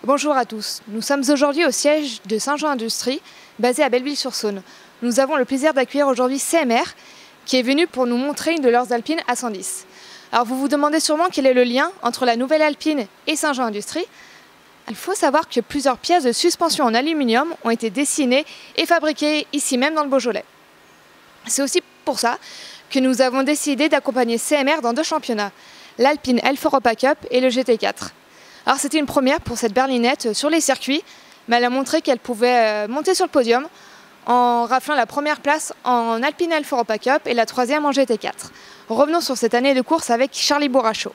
Bonjour à tous, nous sommes aujourd'hui au siège de Saint-Jean Industrie, basé à Belleville-sur-Saône. Nous avons le plaisir d'accueillir aujourd'hui CMR, qui est venu pour nous montrer une de leurs Alpines A110. Alors vous vous demandez sûrement quel est le lien entre la nouvelle Alpine et Saint-Jean Industrie. Il faut savoir que plusieurs pièces de suspension en aluminium ont été dessinées et fabriquées ici même dans le Beaujolais. C'est aussi pour ça que nous avons décidé d'accompagner CMR dans deux championnats, l'Alpine Elf Europa Cup et le GT4. Alors c'était une première pour cette berlinette sur les circuits, mais elle a montré qu'elle pouvait monter sur le podium en raflant la première place en Alpine Elf Europa Cup et la troisième en GT4. Revenons sur cette année de course avec Charlie Bourrachot.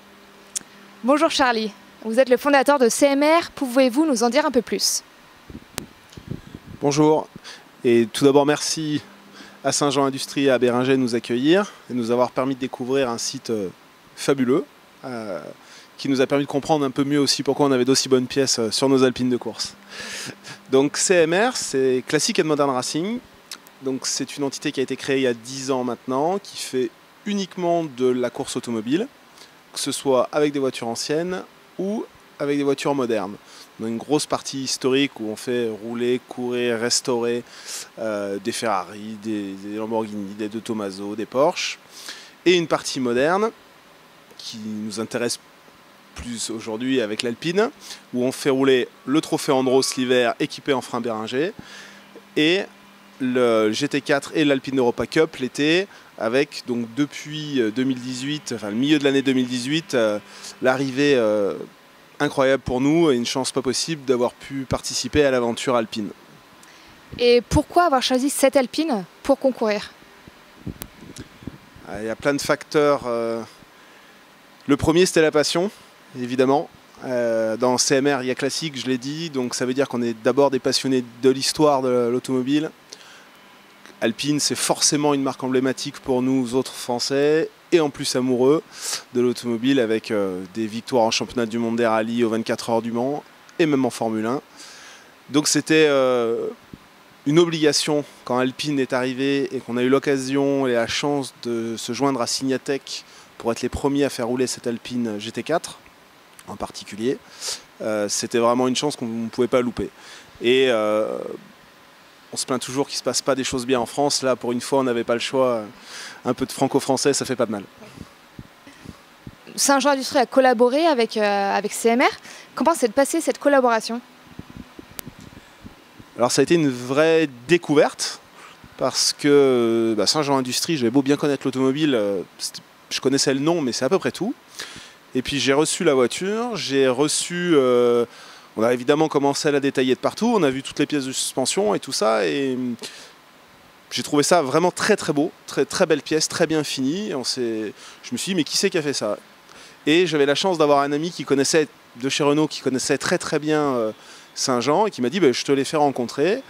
Bonjour Charlie, vous êtes le fondateur de CMR, pouvez-vous nous en dire un peu plus? Bonjour, et tout d'abord merci à Saint-Jean Industrie et à Bérenger de nous accueillir et de nous avoir permis de découvrir un site fabuleux qui nous a permis de comprendre un peu mieux aussi pourquoi on avait d'aussi bonnes pièces sur nos alpines de course. Donc CMR, c'est Classic and Modern Racing. Donc c'est une entité qui a été créée il y a 10 ans maintenant, qui fait uniquement de la course automobile, que ce soit avec des voitures anciennes ou avec des voitures modernes. On a une grosse partie historique où on fait rouler, courir, restaurer des Ferrari, des Lamborghini, des De Tomaso, des Porsche. Et une partie moderne qui nous intéresse plus aujourd'hui avec l'Alpine, où on fait rouler le trophée Andros l'hiver équipé en frein Bérenger et le GT4 et l'Alpine Europa Cup l'été, avec donc depuis 2018, enfin le milieu de l'année 2018, l'arrivée incroyable pour nous et une chance pas possible d'avoir pu participer à l'aventure alpine. Et pourquoi avoir choisi cette Alpine pour concourir? Il y a plein de facteurs. Le premier, c'était la passion, évidemment. Dans CMR, il y a classique, je l'ai dit, donc ça veut dire qu'on est d'abord des passionnés de l'histoire de l'automobile. Alpine, c'est forcément une marque emblématique pour nous autres Français, et en plus amoureux de l'automobile, avec des victoires en championnat du monde des rallyes aux 24 heures du Mans, et même en Formule 1. Donc c'était une obligation quand Alpine est arrivé et qu'on a eu l'occasion et la chance de se joindre à Signatech pour être les premiers à faire rouler cette Alpine GT4 en particulier. C'était vraiment une chance qu'on ne pouvait pas louper. Et on se plaint toujours qu'il ne se passe pas des choses bien en France. Là, pour une fois, on n'avait pas le choix. Un peu de franco-français, ça fait pas de mal. Saint-Jean Industrie a collaboré avec CMR. Comment s'est passée cette collaboration? Alors ça a été une vraie découverte parce que Saint-Jean Industrie, j'avais beau bien connaître l'automobile, je connaissais le nom, mais c'est à peu près tout. Et puis j'ai reçu la voiture, on a évidemment commencé à la détailler de partout, on a vu toutes les pièces de suspension et tout ça, et j'ai trouvé ça vraiment très très beau, très belle pièce, très bien finie. Je me suis dit, mais qui c'est qui a fait ça? Et j'avais la chance d'avoir un ami qui connaissait, de chez Renault, qui connaissait très bien Saint-Jean, et qui m'a dit, je te l'ai fait rencontrer.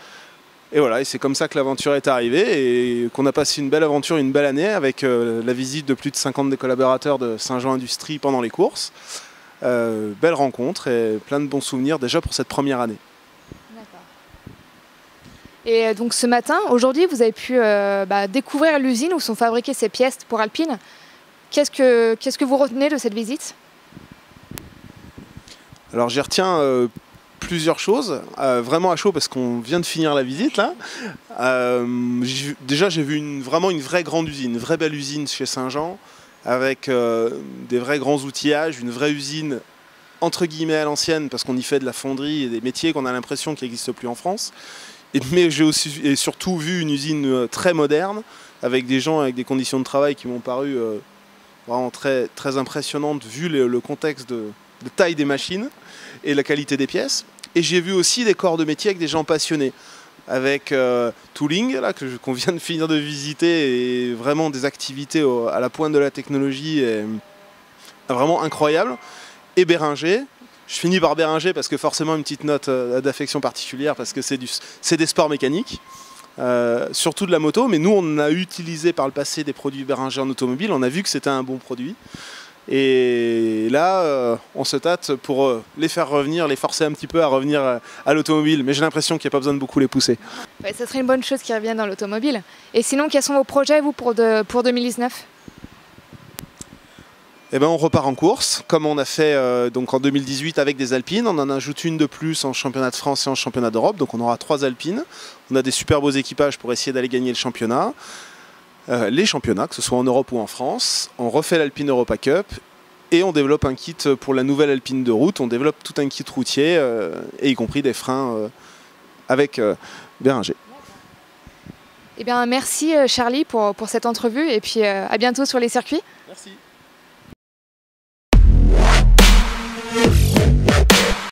Et voilà, et c'est comme ça que l'aventure est arrivée et qu'on a passé une belle aventure, une belle année avec la visite de plus de 50 des collaborateurs de Saint-Jean Industrie pendant les courses. Belle rencontre et plein de bons souvenirs déjà pour cette première année. D'accord. Et donc ce matin, aujourd'hui, vous avez pu découvrir l'usine où sont fabriquées ces pièces pour Alpine. Qu'est-ce que vous retenez de cette visite? Alors j'y retiens plusieurs choses, vraiment à chaud parce qu'on vient de finir la visite là. Déjà j'ai vu vraiment une vraie grande usine, une vraie belle usine chez Saint-Jean avec des vrais grands outillages, une vraie usine entre guillemets à l'ancienne parce qu'on y fait de la fonderie et des métiers qu'on a l'impression qu'ils n'existent plus en France. Mais j'ai aussi et surtout vu une usine très moderne avec des gens avec des conditions de travail qui m'ont paru vraiment très impressionnantes vu le contexte de taille des machines et la qualité des pièces. Et j'ai vu aussi des corps de métier avec des gens passionnés, avec Tooling, qu'on vient de finir de visiter, et vraiment des activités à la pointe de la technologie, vraiment incroyables. Et Bérenger, je finis par Bérenger parce que forcément une petite note d'affection particulière, parce que c'est des sports mécaniques, surtout de la moto, mais nous on a utilisé par le passé des produits Bérenger en automobile, on a vu que c'était un bon produit. Et là, on se tâte pour les faire revenir, les forcer un petit peu à revenir à l'automobile. Mais j'ai l'impression qu'il n'y a pas besoin de beaucoup les pousser. Ouais, ça serait une bonne chose qu'ils reviennent dans l'automobile. Et sinon, quels sont vos projets, vous, pour 2019? Eh ben, on repart en course, comme on a fait donc en 2018 avec des Alpines. On en ajoute une de plus en championnat de France et en championnat d'Europe. Donc on aura 3 Alpines. On a des super beaux équipages pour essayer d'aller gagner le championnat. Les championnats, que ce soit en Europe ou en France. On refait l'Alpine Europa Cup et on développe un kit pour la nouvelle Alpine de route. On développe tout un kit routier, et y compris des freins avec Béringer. Eh bien, merci Charlie pour cette entrevue et puis à bientôt sur les circuits. Merci.